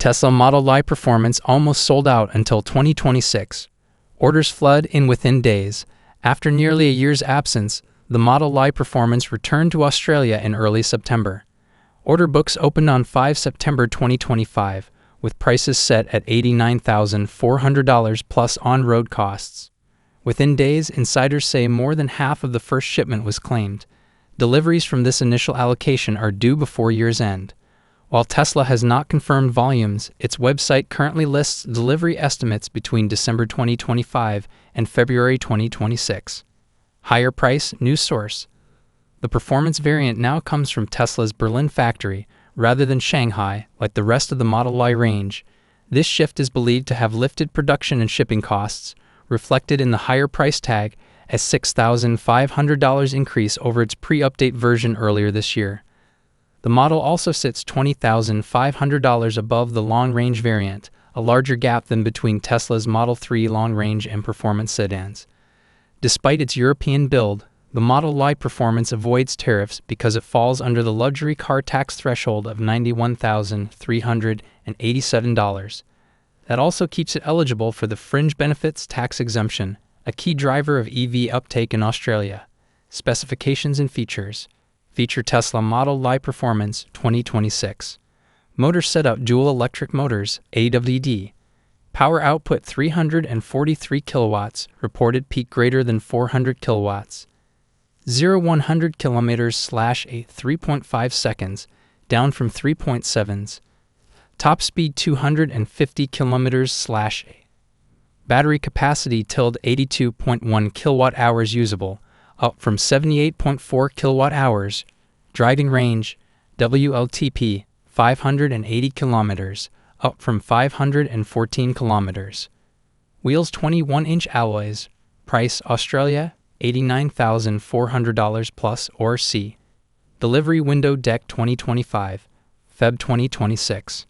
Tesla Model Y performance almost sold out until 2026. Orders flood in within days. After nearly a year's absence, the Model Y performance returned to Australia in early September. Order books opened on 5 September 2025, with prices set at $89,400 plus on-road costs. Within days, insiders say more than half of the first shipment was claimed. Deliveries from this initial allocation are due before year's end. While Tesla has not confirmed volumes, its website currently lists delivery estimates between December 2025 and February 2026. Higher price, news source. The performance variant now comes from Tesla's Berlin factory, rather than Shanghai, like the rest of the Model Y range. This shift is believed to have lifted production and shipping costs, reflected in the higher price tag, a $6,500 increase over its pre-update version earlier this year. The model also sits $20,500 above the long-range variant, a larger gap than between Tesla's Model 3 long-range and performance sedans. Despite its European build, the Model Y performance avoids tariffs because it falls under the luxury car tax threshold of $91,387. That also keeps it eligible for the Fringe Benefits Tax exemption, a key driver of EV uptake in Australia. Specifications and features. Feature Tesla Model Y Performance 2026. Motor setup dual electric motors, AWD. Power output 343 kilowatts, reported peak greater than 400 kilowatts. 0-100 kilometers / 3.5 seconds, down from 3.7s. Top speed 250 kilometers / Battery capacity tilde 82.1 kilowatt hours usable, up from 78.4 kilowatt hours. Driving range, WLTP, 580 kilometers, up from 514 kilometers. Wheels 21-inch alloys. Price Australia, $89,400 plus or C. Delivery window DEC 2025, Feb 2026.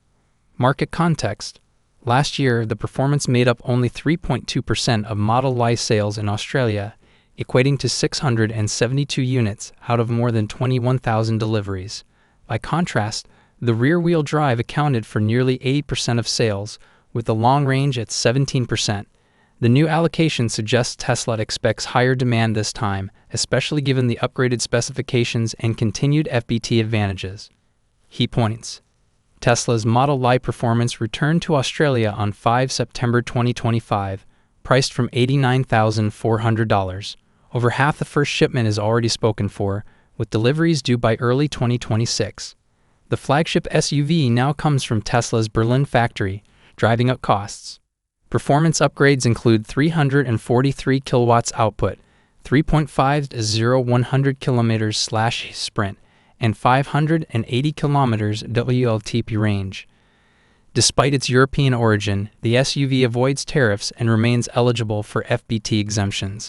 Market context. Last year, the performance made up only 3.2% of Model Y sales in Australia, equating to 672 units out of more than 21,000 deliveries. By contrast, the rear-wheel drive accounted for nearly 80% of sales, with the long range at 17%. The new allocation suggests Tesla expects higher demand this time, especially given the upgraded specifications and continued FBT advantages. Key points. Tesla's Model Y performance returned to Australia on 5 September 2025, priced from $89,400. Over half the first shipment is already spoken for, with deliveries due by early 2026. The flagship SUV now comes from Tesla's Berlin factory, driving up costs. Performance upgrades include 343 kilowatts output, 3.5 to 0-100 kilometers / sprint, and 580 kilometers WLTP range. Despite its European origin, the SUV avoids tariffs and remains eligible for FBT exemptions.